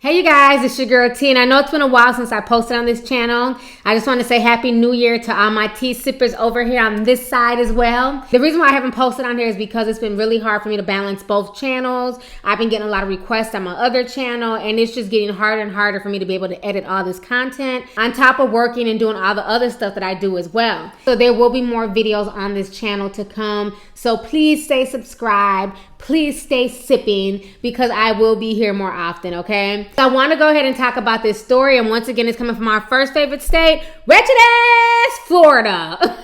Hey you guys, it's your girl T, and I know it's been a while since I posted on this channel. I just want to say Happy New Year to all my tea sippers over here on this side as well. The reason why I haven't posted on here is because it's been really hard for me to balance both channels. I've been getting a lot of requests on my other channel, and it's just getting harder and harder for me to be able to edit all this content on top of working and doing all the other stuff that I do as well. So there will be more videos on this channel to come. So please stay subscribed. Please stay sipping because I will be here more often, okay? So I want to go ahead and talk about this story, and once again, it's coming from our first favorite state, Ratchet ass Florida.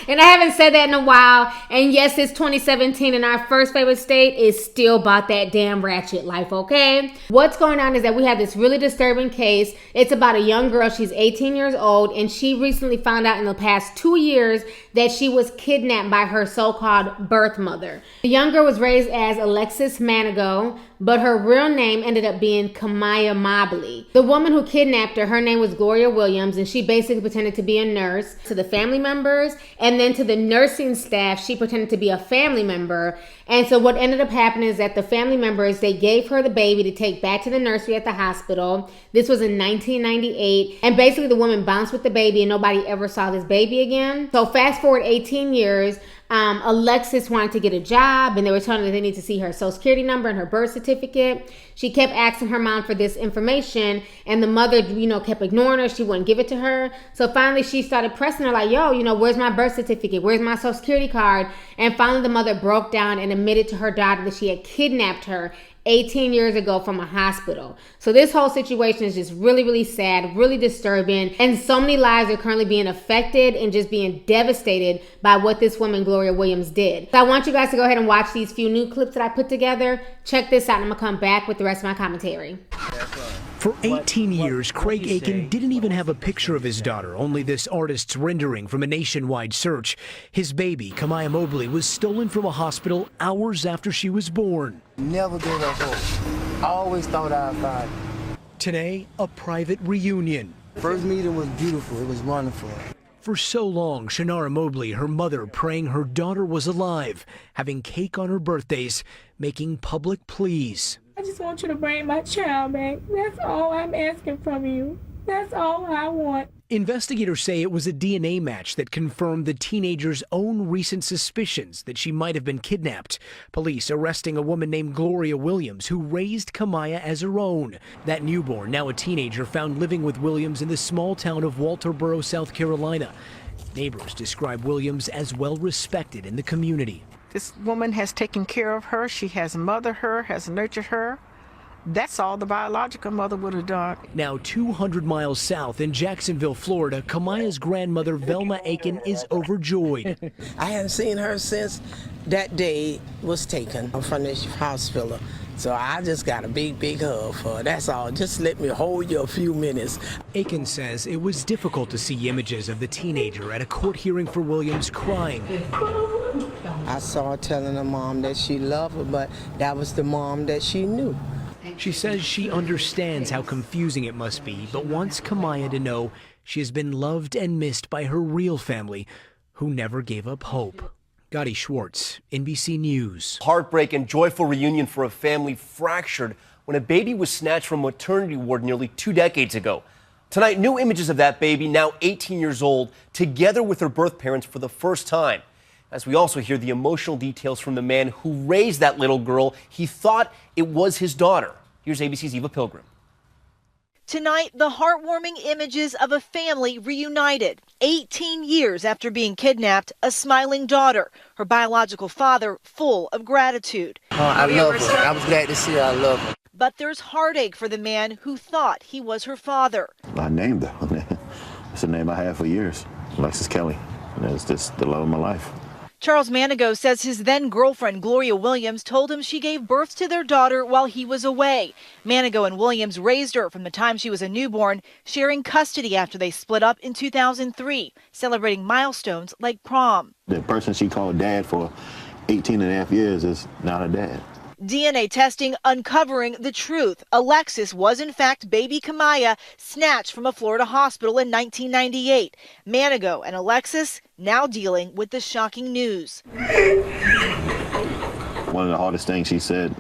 And I haven't said that in a while. And yes, it's 2017 and our first favorite state is still about that damn ratchet life, okay? What's going on is that we have this really disturbing case. It's about a young girl. She's 18 years old, and she recently found out in the past 2 years that she was kidnapped by her so-called birth mother. The young girl was raised as Alexis Manigo, but her real name ended up being Kamaya Mobley. The woman who kidnapped her, her name was Gloria Williams, and she basically pretended to be a nurse to the family members, and then to the nursing staff, she pretended to be a family member. And so what ended up happening is that the family members, they gave her the baby to take back to the nursery at the hospital. This was in 1998. And basically the woman bounced with the baby and nobody ever saw this baby again. So fast forward 18 years, Alexis wanted to get a job, and they were telling her they need to see her social security number and her birth certificate. She kept asking her mom for this information, and the mother, kept ignoring her. She wouldn't give it to her. So finally she started pressing her like, yo, where's my birth certificate? Where's my social security card? And finally the mother broke down and admitted to her daughter that she had kidnapped her 18 years ago from a hospital. So this whole situation is just really, really sad, really disturbing. And so many lives are currently being affected and just being devastated by what this woman, Gloria Williams, did. So I want you guys to go ahead and watch these few new clips that I put together. Check this out, and I'm gonna come back with the rest of my commentary. For 18 years, Craig Aiken didn't even have a picture of his daughter, only this artist's rendering from a nationwide search. His baby, Kamaya Mobley, was stolen from a hospital hours after she was born. Never gave up hope. I always thought I'd find her. Today, a private reunion. First meeting was beautiful. It was wonderful. For so long, Shanara Mobley, her mother, praying her daughter was alive, having cake on her birthdays, making public pleas. I just want you to bring my child back. That's all I'm asking from you. That's all I want. Investigators say it was a DNA match that confirmed the teenager's own recent suspicions that she might have been kidnapped. Police arresting a woman named Gloria Williams, who raised Kamaya as her own. That newborn, now a teenager, found living with Williams in the small town of Walterboro, South Carolina. Neighbors describe Williams as well respected in the community. This woman has taken care of her. She has mothered her, has nurtured her. That's all the biological mother would have done. Now 200 miles south in Jacksonville, Florida, Kamaya's grandmother, Velma Aiken, is overjoyed. I haven't seen her since that day was taken from the hospital. So I just got a big hug for her. That's all. Just let me hold you a few minutes. Aiken says it was difficult to see images of the teenager at a court hearing for Williams crying. I saw her telling her mom that she loved her, but that was the mom that she knew. She says she understands how confusing it must be, but wants Kamaya to know she has been loved and missed by her real family, who never gave up hope. Gotti Schwartz, NBC News. Heartbreak and joyful reunion for a family fractured when a baby was snatched from a maternity ward nearly 2 decades ago. Tonight, new images of that baby, now 18 years old, together with her birth parents for the first time. As we also hear the emotional details from the man who raised that little girl, he thought it was his daughter. Here's ABC's Eva Pilgrim. Tonight, the heartwarming images of a family reunited. 18 years after being kidnapped, a smiling daughter, her biological father full of gratitude. I love her. I was glad to see her. I love her. But there's heartache for the man who thought he was her father. I named her. It's a name I had for years, Alexis Kelly. And it's just the love of my life. Charles Manigo says his then-girlfriend Gloria Williams told him she gave birth to their daughter while he was away. Manigo and Williams raised her from the time she was a newborn, sharing custody after they split up in 2003, celebrating milestones like prom. The person she called dad for 18 and a half years is not a dad. DNA testing uncovering the truth. Alexis was in fact baby Kamaya, snatched from a Florida hospital in 1998. Manigo and Alexis now dealing with the shocking news. One of the hardest things she said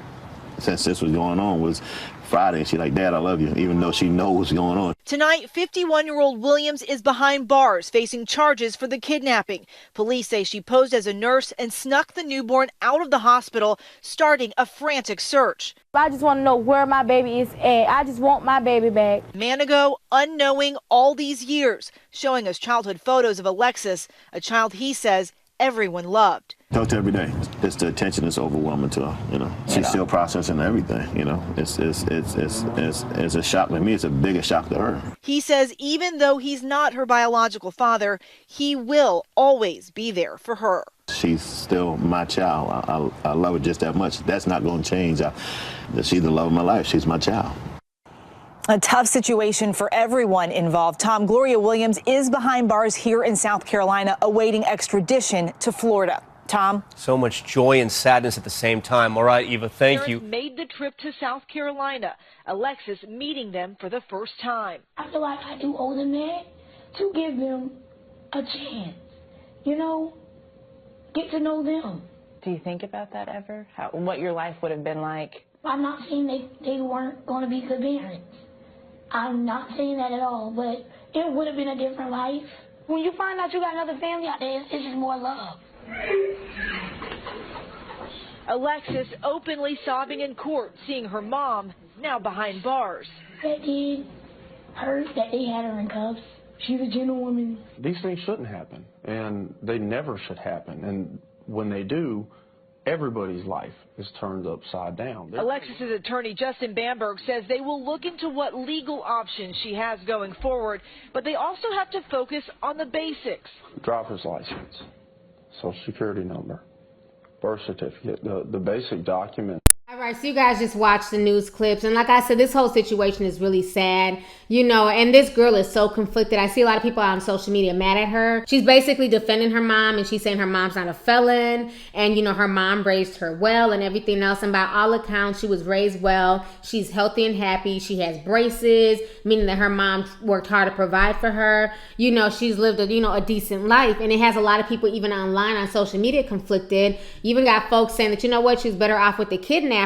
since this was going on was Friday. And she's like, Dad, I love you, even though she knows what's going on. Tonight, 51-year-old Williams is behind bars facing charges for the kidnapping. Police say she posed as a nurse and snuck the newborn out of the hospital, starting a frantic search. I just want to know where my baby is at. I just want my baby back. Manago, unknowing all these years, showing us childhood photos of Alexis, a child he says everyone loved. Talk to her every day. Just the attention is overwhelming to her. You know, she's still processing everything. You know, it's a shock to me. It's a bigger shock to her. He says even though he's not her biological father, he will always be there for her. She's still my child. I love her just that much. That's not going to change. She's the love of my life. She's my child. A tough situation for everyone involved. Tom, Gloria Williams is behind bars here in South Carolina, awaiting extradition to Florida. Tom? So much joy and sadness at the same time. All right, Eva, thank you. Made the trip to South Carolina. Alexis meeting them for the first time. I feel like I do owe them that, to give them a chance. You know, get to know them. Do you think about that ever? What your life would have been like? I'm not saying they weren't going to be good parents. I'm not saying that at all, but it would have been a different life. When you find out you got another family out there, it's just more love. Alexis openly sobbing in court, seeing her mom now behind bars. That did hurt that they had her in cuffs. She's a gentlewoman. These things shouldn't happen, and they never should happen. And when they do, everybody's life is turned upside down. Alexis's attorney, Justin Bamberg, says they will look into what legal options she has going forward, but they also have to focus on the basics. Driver's license, social security number, birth certificate, the basic documents. All right, so you guys just watched the news clips. And like I said, this whole situation is really sad, you know, and this girl is so conflicted. I see a lot of people out on social media mad at her. She's basically defending her mom, and she's saying her mom's not a felon. And, you know, her mom raised her well and everything else. And by all accounts, she was raised well. She's healthy and happy. She has braces, meaning that her mom worked hard to provide for her. You know, she's lived a decent life. And it has a lot of people even online on social media conflicted. You even got folks saying that, you know what, she's better off with the kidnapper,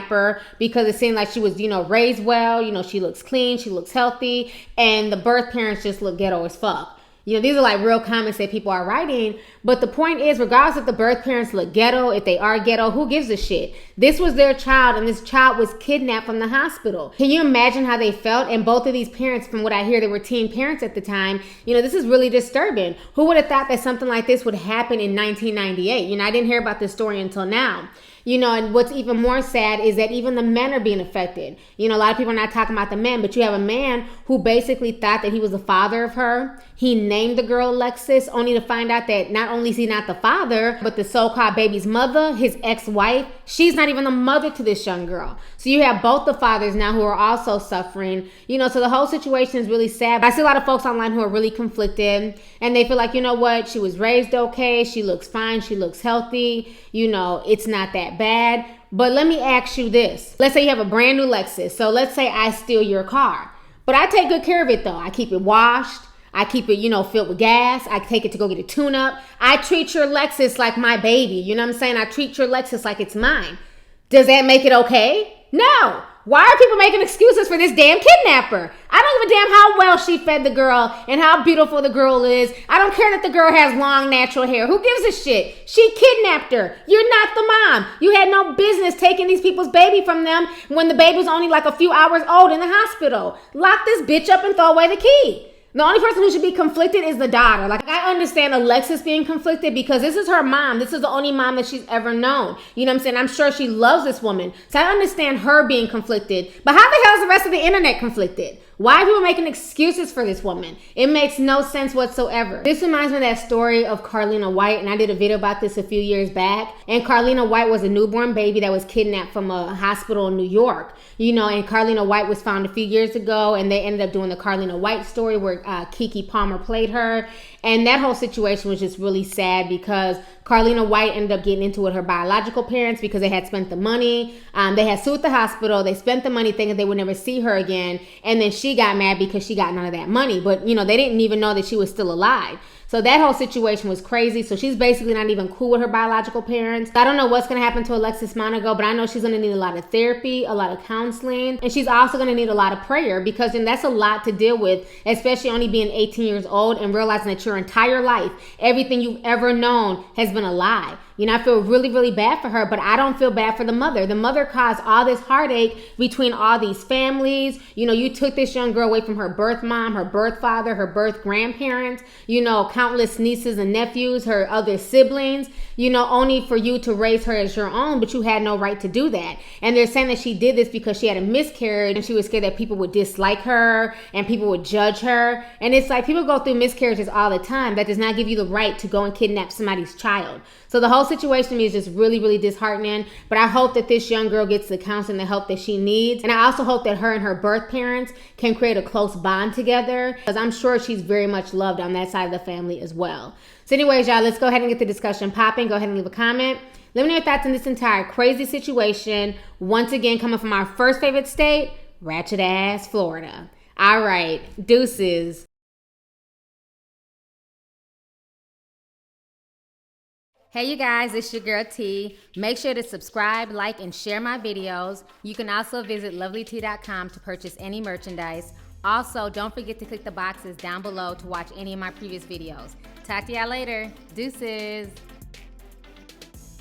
because it seemed like she was, you know, raised well. You know, she looks clean, she looks healthy, and the birth parents just look ghetto as fuck. You know, these are like real comments that people are writing. But the point is, regardless if the birth parents look ghetto, if they are ghetto, who gives a shit? This was their child, and this child was kidnapped from the hospital. Can you imagine how they felt? And both of these parents, from what I hear, they were teen parents at the time. You know, this is really disturbing. Who would have thought that something like this would happen in 1998? You know, I didn't hear about this story until now. You know, and what's even more sad is that even the men are being affected. You know, a lot of people are not talking about the men, but you have a man who basically thought that he was the father of her. He named the girl Alexis, only to find out that not only is he not the father, but the so-called baby's mother, his ex-wife, she's not even the mother to this young girl. So you have both the fathers now who are also suffering. You know, so the whole situation is really sad. I see a lot of folks online who are really conflicted, and they feel like, you know what, she was raised okay, she looks fine, she looks healthy, you know, it's not that bad. But let me ask you this. Let's say you have a brand new Lexus. So let's say I steal your car, but I take good care of it though. I keep it washed. I keep it, you know, filled with gas. I take it to go get a tune-up. I treat your Lexus like my baby. You know what I'm saying? I treat your Lexus like it's mine. Does that make it okay? No. Why are people making excuses for this damn kidnapper? I don't give a damn how well she fed the girl and how beautiful the girl is. I don't care that the girl has long natural hair. Who gives a shit? She kidnapped her. You're not the mom. You had no business taking these people's baby from them when the baby was only like a few hours old in the hospital. Lock this bitch up and throw away the key. The only person who should be conflicted is the daughter. Like, I understand Alexis being conflicted because this is her mom. This is the only mom that she's ever known. You know what I'm saying? I'm sure she loves this woman. So I understand her being conflicted. But how the hell is the rest of the internet conflicted? Why are people making excuses for this woman? It makes no sense whatsoever. This reminds me of that story of Carlina White, and I did a video about this a few years back. And Carlina White was a newborn baby that was kidnapped from a hospital in New York. You know, and Carlina White was found a few years ago, and they ended up doing the Carlina White story where Keke Palmer played her. And that whole situation was just really sad because Carlina White ended up getting into it with her biological parents because they had spent the money. They had sued the hospital. They spent the money thinking they would never see her again. And then she she got mad because she got none of that money. But, you know, they didn't even know that she was still alive. So that whole situation was crazy. So she's basically not even cool with her biological parents. I don't know what's going to happen to Alexis Monaco, but I know she's going to need a lot of therapy, a lot of counseling, and she's also going to need a lot of prayer, because then that's a lot to deal with, especially only being 18 years old and realizing that your entire life, everything you've ever known has been a lie. You know, I feel really, really bad for her, but I don't feel bad for the mother. The mother caused all this heartache between all these families. You know, you took this young girl away from her birth mom, her birth father, her birth grandparents, you know, countless nieces and nephews, her other siblings, you know, only for you to raise her as your own, but you had no right to do that. And they're saying that she did this because she had a miscarriage and she was scared that people would dislike her and people would judge her. And it's like, people go through miscarriages all the time. That does not give you the right to go and kidnap somebody's child. So the whole situation to me is just really, really disheartening. But I hope that this young girl gets the counseling, the help that she needs. And I also hope that her and her birth parents can create a close bond together, because I'm sure she's very much loved on that side of the family as well. So anyways, y'all, let's go ahead and get the discussion popping. Go ahead and leave a comment. Let me know your thoughts on this entire crazy situation. Once again, coming from our first favorite state, Ratchet ass Florida. All right, deuces. Hey you guys, it's your girl T. Make sure to subscribe, like, and share my videos. You can also visit lovelyt.com to purchase any merchandise. Also, don't forget to click the boxes down below to watch any of my previous videos. Talk to y'all later. Deuces.